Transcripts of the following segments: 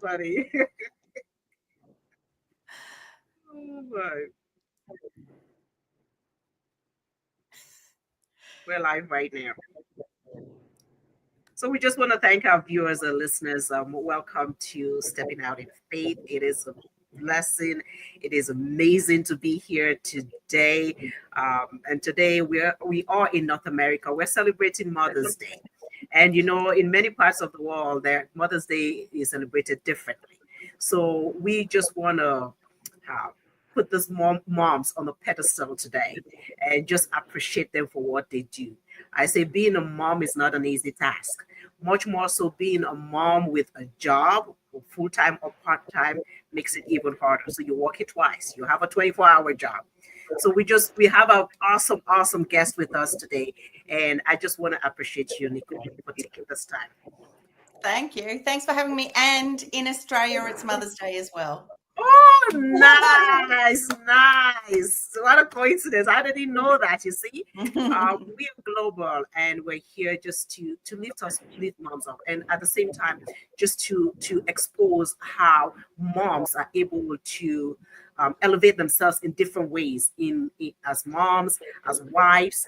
funny. Oh my. We're live right now. So we just want to thank our viewers and listeners. Welcome to Stepping Out in Faith. It is a blessing. It is amazing to be here today. And today we are in North America. We're celebrating Mother's Day. And you know, in many parts of the world, their Mother's Day is celebrated differently. So we just want to put these moms on the pedestal today and just appreciate them for what they do. I say being a mom is not an easy task. Much more so, being a mom with a job, full time or part time, makes it even harder. So you work it twice. You have a 24-hour job. So we have an awesome guest with us today, and I just want to appreciate you, Nicole, for taking this time. Thank you. Thanks for having me. And in Australia, it's Mother's Day as well. Oh, nice. What a coincidence. I didn't know that, you see. We're global and we're here just to lift moms up, and at the same time, just to expose how moms are able to elevate themselves in different ways as moms, as wives,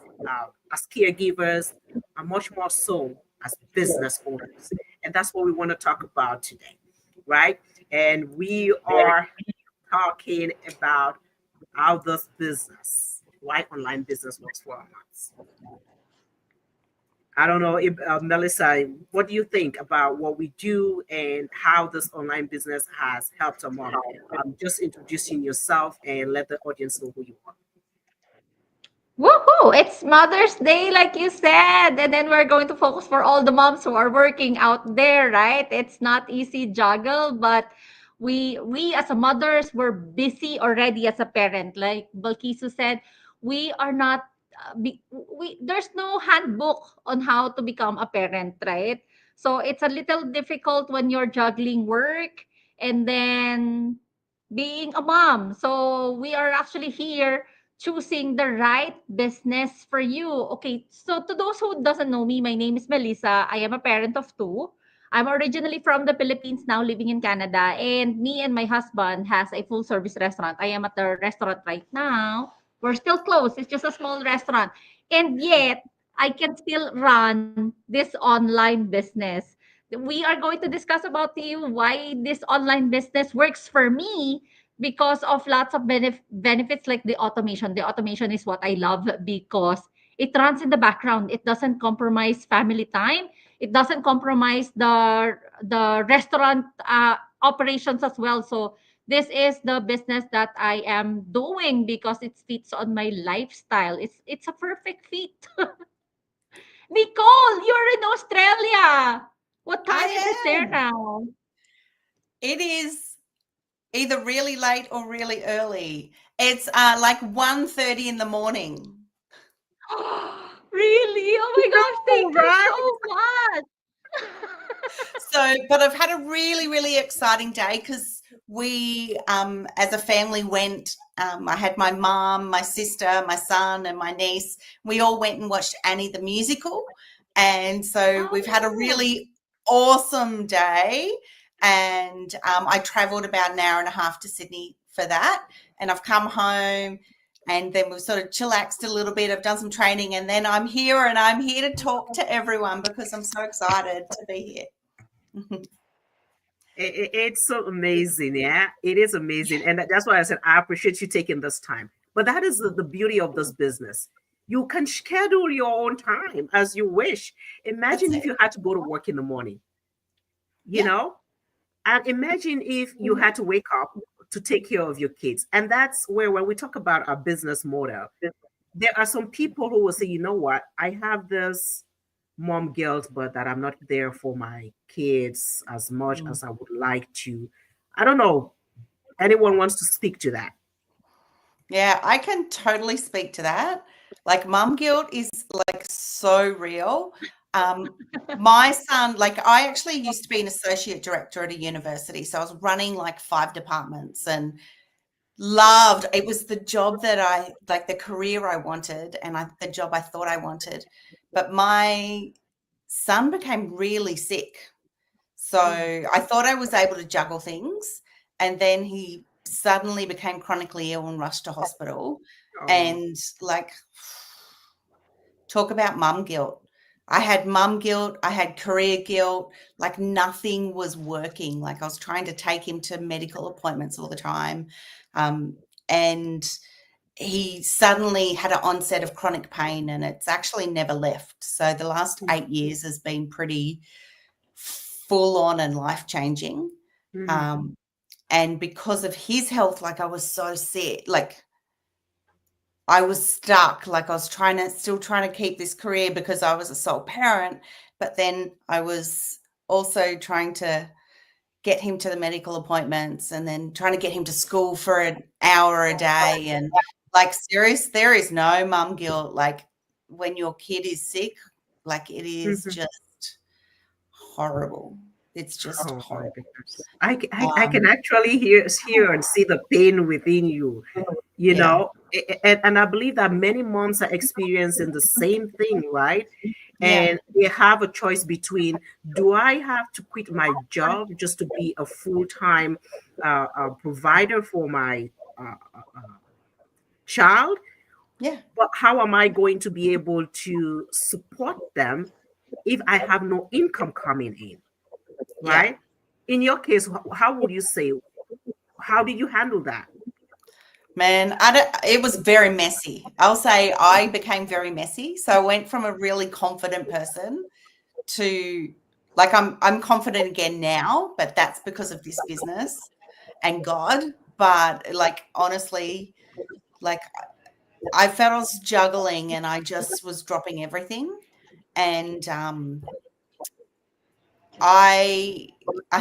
as caregivers, and much more so as business owners. And that's what we want to talk about today, right? And we are talking about how this business, why online business works for our moms. I don't know if Melissa, what do you think about what we do and how this online business has helped a mom? Just introducing yourself and let the audience know who you are. Woohoo! It's Mother's Day, like you said. And then we're going to focus for all the moms who are working out there, right? It's not easy juggle, but we as a mothers, we're busy already as a parent. Like Balkisu said, we are not we there's no handbook on how to become a parent, right? So it's a little difficult when you're juggling work and then being a mom. So we are actually here choosing the right business for you. Okay, so to those who doesn't know me, my name is Melissa. I am a parent of two. I'm originally from the Philippines, now living in Canada, and me and my husband has a full service restaurant. I am at the restaurant right now. We're still closed. It's just a small restaurant. And yet, I can still run this online business. We are going to discuss about to you why this online business works for me because of lots of benefits like the automation. The automation is what I love because it runs in the background. It doesn't compromise family time. It doesn't compromise the restaurant operations as well. So this is the business that I am doing because it fits on my lifestyle. It's a perfect fit. Nicole, you're in Australia. What time is it I there am. now? It is either really late or really early. It's like 1:30 in the morning. Really? Oh my gosh, All thank you right. so much. So, but I've had a really, really exciting day because we, as a family, went. I had my mom, my sister, my son, and my niece. We all went and watched Annie the musical, and so we've had a Oh. really awesome day. And I travelled about an hour and a half to Sydney for that, and I've come home. And then we've sort of chillaxed a little bit. I've done some training, and then I'm here, and I'm here to talk to everyone because I'm so excited to be here. It's so amazing. Yeah, it is amazing. And that's why I said I appreciate you taking this time. But that is the beauty of this business. You can schedule your own time as you wish. That's Imagine if it. you had to go to work in the morning, you Yeah. know? And imagine if you had to wake up to take care of your kids. And that's where, when we talk about our business model, there are some people who will say, you know what, I have this mom guilt, but that I'm not there for my kids as much Mm. as I would like to. I don't know. Anyone wants to speak to that? Yeah, I can totally speak to that. Like mum guilt is like so real. Um, my son, like I actually used to be an associate director at a university. So I was running like 5 departments and loved it was the job that I like the career I wanted and the job I thought I wanted. But my son became really sick. So I thought I was able to juggle things. And then he suddenly became chronically ill and rushed to hospital. Oh, And like, talk about mum guilt. I had mum guilt. I had career guilt. Like nothing was working. Like I was trying to take him to medical appointments all the time. And he suddenly had an onset of chronic pain and it's actually never left. So the last 8 years has been pretty full on and life changing. And because of his health, like I was so sick, like I was stuck, like I was still trying to keep this career because I was a sole parent, but then I was also trying to get him to the medical appointments and then trying to get him to school for an hour a day. And like there is no mum guilt. Like when your kid is sick, like it is just horrible. It's just oh my horrible. goodness. I can actually hear and see the pain within you, you know, and I believe that many moms are experiencing the same thing, right? And they have a choice between, do I have to quit my job just to be a full-time provider for my child? Yeah. But how am I going to be able to support them if I have no income coming in? Right? In your case, how would you say, how did you handle that? Man, it was very messy. I'll say I became very messy. So I went from a really confident person to like I'm confident again now, but that's because of this business and God. But like honestly, like I felt I was juggling and I just was dropping everything. And I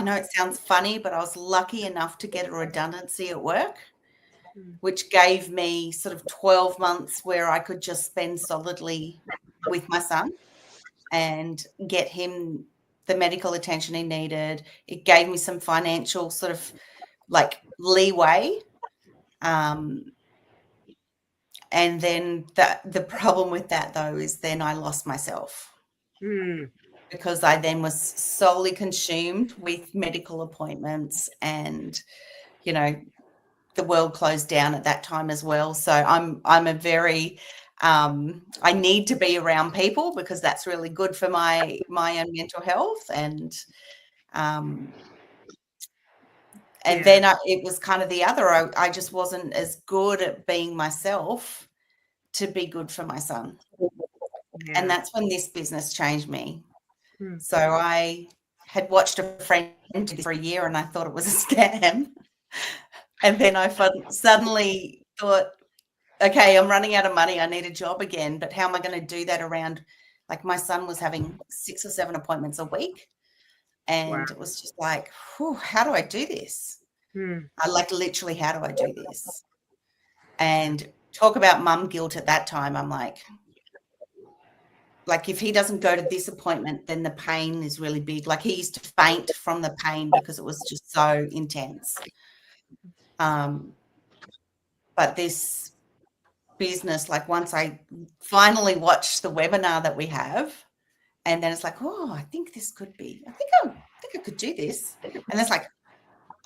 know it sounds funny, but I was lucky enough to get a redundancy at work, which gave me sort of 12 months where I could just spend solidly with my son and get him the medical attention he needed. It gave me some financial sort of like leeway. And then the problem with that though is then I lost myself because I then was solely consumed with medical appointments and, you know, the world closed down at that time as well. So I'm a very I need to be around people because that's really good for my own mental health and then it was kind of the other. I just wasn't as good at being myself to be good for my son. And that's when this business changed me. So I had watched a friend do this for a year and I thought it was a scam. And then I suddenly thought, okay, I'm running out of money. I need a job again. But how am I going to do that around, like my son was having 6 or 7 appointments a week. And it was just like, whew, how do I do this? I like literally, how do I do this? And talk about mum guilt at that time. I'm like if he doesn't go to this appointment, then the pain is really big. Like he used to faint from the pain because it was just so intense. But this business, like once I finally watched the webinar that we have, and then it's like, oh, I think this could be, I think I could do this. And it's like,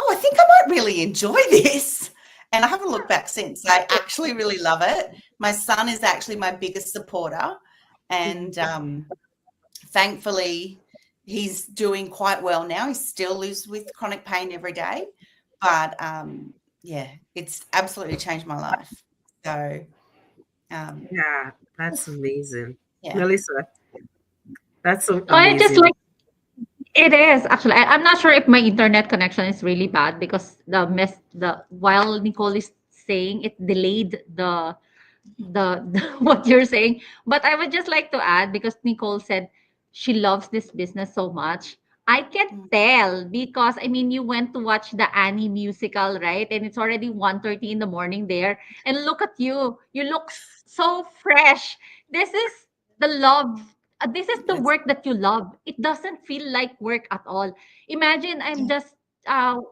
oh, I think I might really enjoy this. And I haven't looked back since. I actually really love it. My son is actually my biggest supporter. And thankfully, he's doing quite well now. He still lives with chronic pain every day. But, yeah, it's absolutely changed my life. So, yeah, that's amazing. Yeah. Melissa, that's so amazing. I just like it is actually. I'm not sure if my internet connection is really bad because while Nicole is saying it delayed the what you're saying. But I would just like to add because Nicole said she loves this business so much. I can tell because I mean you went to watch the Annie musical, right? And it's already 1:30 in the morning there. And look at you. You look so fresh. This is the love. This is the work that you love. It doesn't feel like work at all. Imagine I'm just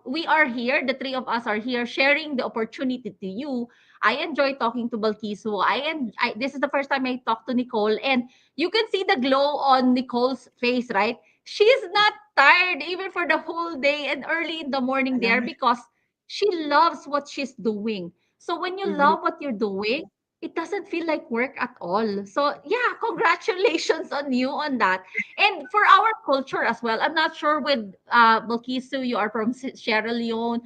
we are here, the three of us are here sharing the opportunity to you. I enjoy talking to Balkisu. This is the first time I talked to Nicole, and you can see the glow on Nicole's face, right? she's not tired even for the whole day and early in the morning there because she loves what she's doing. So when you Mhm. love what you're doing, it doesn't feel like work at all. So yeah, congratulations on you on that. And for our culture as well, I'm not sure with Balkisu, you are from Sierra Leone,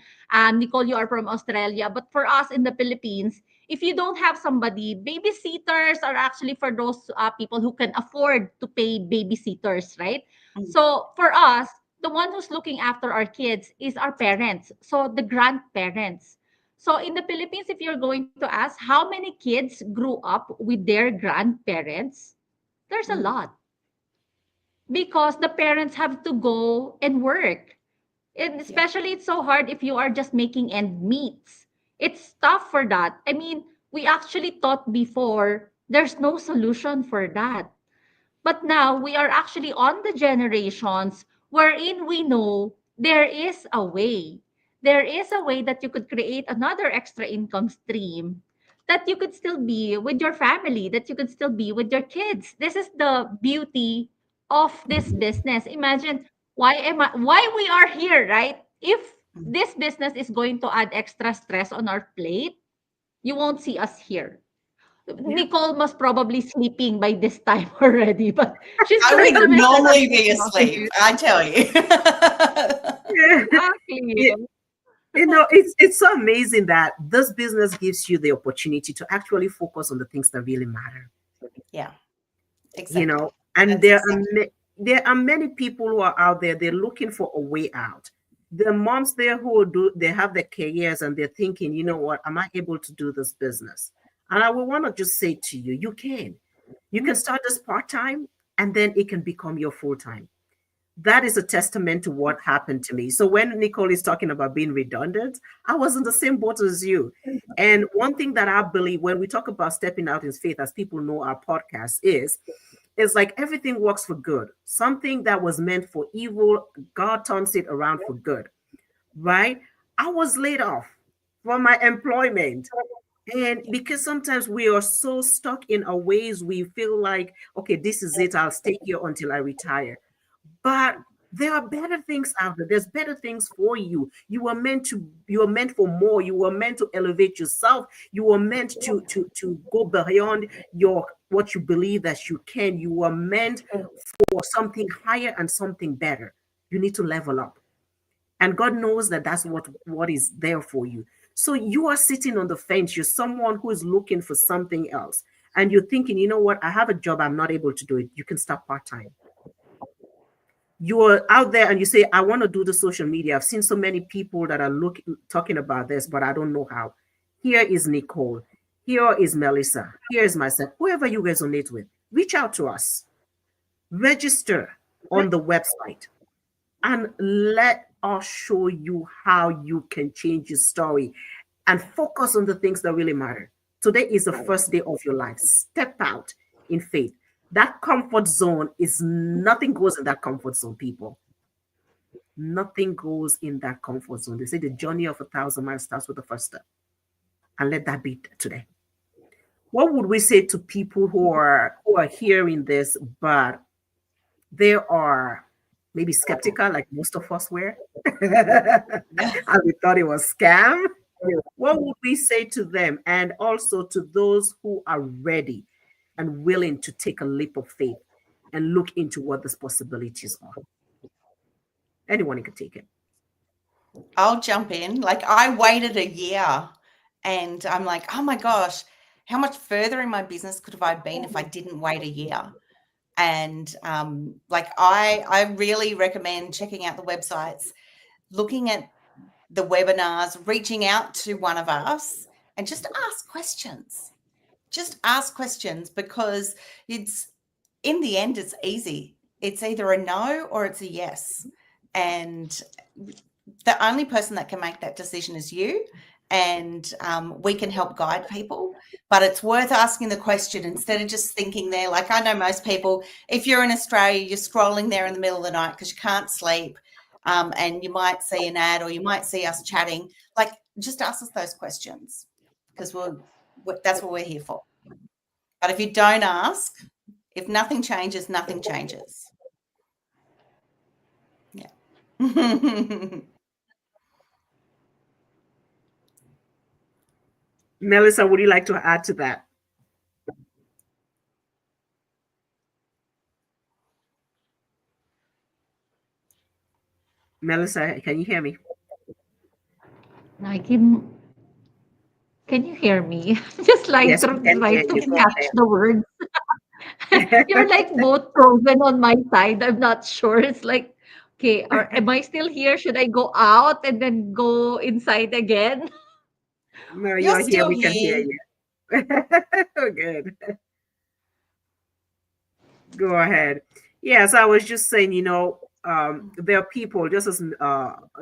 Nicole, you are from Australia, but for us in the Philippines, if you don't have somebody, babysitters are actually for those people who can afford to pay babysitters, right? Mm. So for us, the one who's looking after our kids is our parents. So the grandparents. So in the Philippines, if you're going to ask how many kids grew up with their grandparents, there's a Mm. lot because the parents have to go and work. And Yeah. especially it's so hard if you are just making end meets. It's tough for that. I mean, we actually thought before there's no solution for that. But now we are actually on the generations wherein we know there is a way. There is a way that you could create another extra income stream, that you could still be with your family, that you could still be with your kids. This is the beauty of this business. Imagine why we are here, right? If Mm. this business is going to add extra stress on our plate, you won't see us here. Yeah. Nicole must probably sleeping by this time already, but she's I going would to mention normally something be about asleep, it. I tell you. Exactly. Yeah. It's so amazing that this business gives you the opportunity to actually focus on the things that really matter. Yeah, You exactly. know, and That's exactly. there are many people who are out there. They're looking for a way out. The moms there who do they have their careers and they're thinking, you know what, am I able to do this business? And I will want to just say to you, you can. You can start this part time, and then it can become your full time. That is a testament to what happened to me. So when Nicole is talking about being redundant, I was in the same boat as you. And one thing that I believe when we talk about stepping out in faith, as people know our podcast is, it's like everything works for good. Something that was meant for evil, God turns it around for good, right? I was laid off from my employment. And because sometimes we are so stuck in our ways, we feel like, okay, this is it. I'll stay here until I retire. But there are better things out there. There's better things for you. You are meant for more. You were meant to elevate yourself. You were meant to go beyond your what you believe that you can. You were meant for something higher and something better. You need to level up. And God knows that that's what is there for you. So you are sitting on the fence. You're someone who is looking for something else. And you're thinking, you know what? I have a job. I'm not able to do it. You can start part-time. You're out there and you say, I want to do the social media. I've seen so many people that are talking about this, but I don't know how. Here is Nicole. Here is Melissa. Here is myself. Whoever you resonate with, reach out to us. Register on the website and let us show you how you can change your story and focus on the things that really matter. Today is the first day of your life. Step out in faith. That comfort zone is nothing goes in that comfort zone, people. Nothing goes in that comfort zone. They say the journey of 1,000 miles starts with the first step. And let that be today. What would we say to people who are hearing this, but they are maybe skeptical, like most of us were, and we thought it was scam? What would we say to them, and also to those who are ready and willing to take a leap of faith and look into what these possibilities are? Anyone can take it. I'll jump in. Like I waited a year and I'm like, oh my gosh, how much further in my business could have I been if I didn't wait a year? And like I really recommend checking out the websites, looking at the webinars, reaching out to one of us and just ask questions. Just ask questions because it's in the end, it's easy. It's either a no or it's a yes. And the only person that can make that decision is you. And we can help guide people, but it's worth asking the question instead of just thinking there. Like I know most people, if you're in Australia, you're scrolling there in the middle of the night because you can't sleep, and you might see an ad or you might see us chatting. Like just ask us those questions because that's what we're here for. But if you don't ask, if nothing changes, nothing changes. Melissa, would you like to add to that? Melissa, can you hear me? I can you hear me? Just like Yes, we can try hear to you. Go catch the words. You're like both frozen on my side. I'm not sure. It's like, okay, am I still here? Should I go out and then go inside again? No, You're you're here. still We can hear here. you. Good. Go ahead. Yes, I was just saying, there are people, just as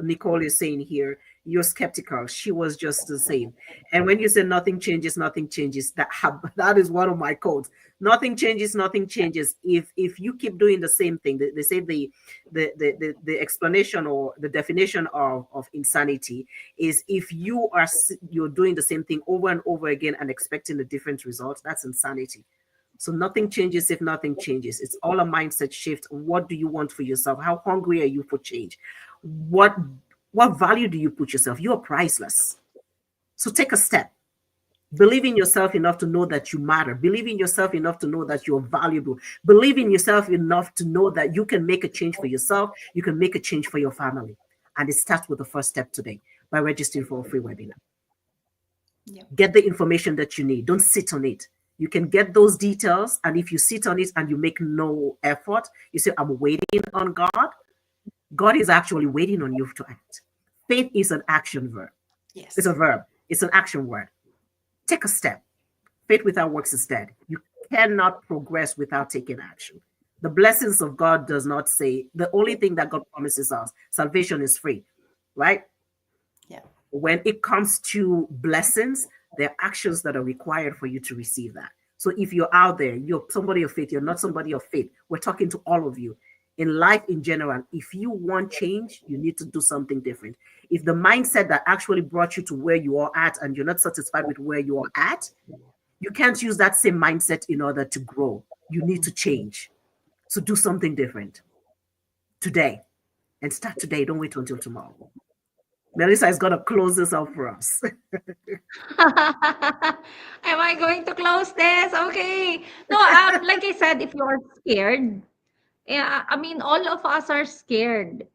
Nicole is saying here, you're skeptical. She was just the same. And when you say nothing changes, that is one of my codes. Nothing changes, nothing changes. If you keep doing the same thing, they say the explanation or the definition of insanity is if you're doing the same thing over and over again and expecting a different result, that's insanity. So nothing changes if nothing changes. It's all a mindset shift. What do you want for yourself? How hungry are you for change? What what value do you put yourself? You are priceless. So take a step. Believe in yourself enough to know that you matter. Believe in yourself enough to know that you're valuable. Believe in yourself enough to know that you can make a change for yourself. You can make a change for your family. And it starts with the first step today by registering for a free webinar. Yep. Get the information that you need. Don't sit on it. You can get those details. And if you sit on it and you make no effort, you say, I'm waiting on God. God is actually waiting on you to act. Faith is an action verb. Yes. It's a verb. It's an action word. Take a step. Faith without works is dead. You cannot progress without taking action. The blessings of God does not say the only thing that God promises us, salvation is free, right? Yeah. When it comes to blessings, there are actions that are required for you to receive that. So if you're out there, you're somebody of faith, you're not somebody of faith, we're talking to all of you. In life in general, if you want change, you need to do something different. If the mindset that actually brought you to where you are at and you're not satisfied with where you are at, you can't use that same mindset in order to grow. You need to change. So do something different today and start today. Don't wait until tomorrow. Melissa is going to close this up for us. Am I going to close this? Okay. No, like I said, if you're scared, yeah, I mean, all of us are scared.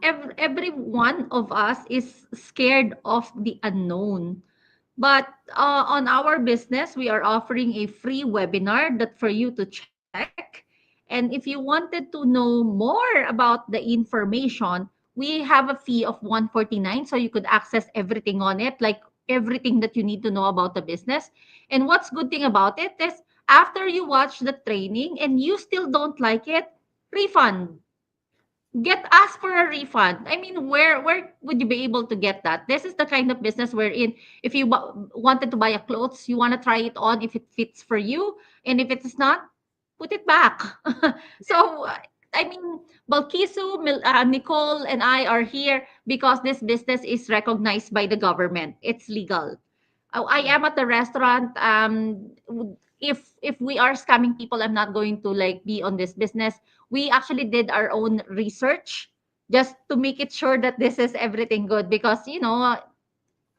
Every one of us is scared of the unknown. But on our business, we are offering a free webinar that for you to check. And if you wanted to know more about the information, we have a fee of 149 so you could access everything on it, like everything that you need to know about the business. And what's good thing about it is after you watch the training and you still don't like it, refund. Get ask for a refund. I mean, where would you be able to get that? This is the kind of business wherein if you wanted to buy a clothes, you want to try it on if it fits for you, and if it's not, put it back. So I mean, Balkisu, Nicole, and I are here because this business is recognized by the government. It's legal. I am at the restaurant. If we are scamming people, I'm not going to like be on this business. We actually did our own research just to make it sure that this is everything good because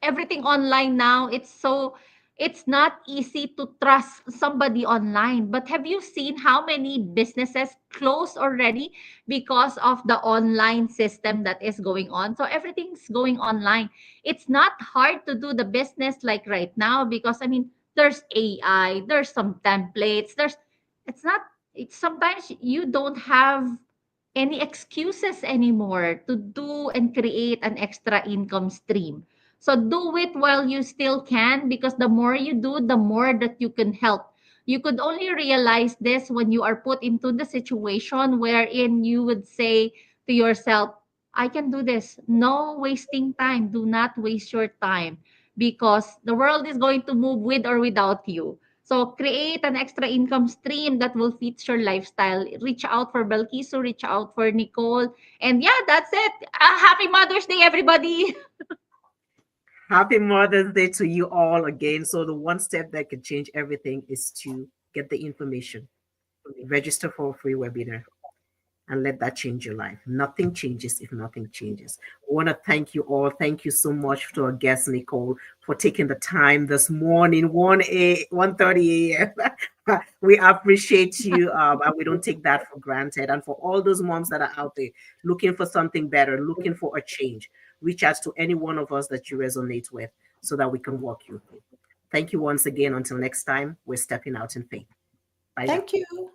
everything online now, it's not easy to trust somebody online. But have you seen how many businesses closed already because of the online system that is going on? So everything's going online. It's not hard to do the business like right now because I mean there's AI, there's some templates, it's not it's sometimes you don't have any excuses anymore to do and create an extra income stream. So do it while you still can because the more you do, the more that you can help. You could only realize this when you are put into the situation wherein you would say to yourself, I can do this. No wasting time. Do not waste your time because the world is going to move with or without you. So create an extra income stream that will fit your lifestyle. Reach out for Belkiso, reach out for Nicole. And yeah, that's it. Happy Mother's Day, everybody. Happy Mother's Day to you all again. So the one step that can change everything is to get the information. Register for a free webinar. and let that change your life. Nothing changes if nothing changes. I want to thank you all. Thank you so much to our guest, Nicole, for taking the time this morning, 1:30 a.m. We appreciate you, and we don't take that for granted. And for all those moms that are out there looking for something better, looking for a change, reach out to any one of us that you resonate with so that we can walk you through. Thank you once again. Until next time, we're stepping out in faith. Bye now. Thank you.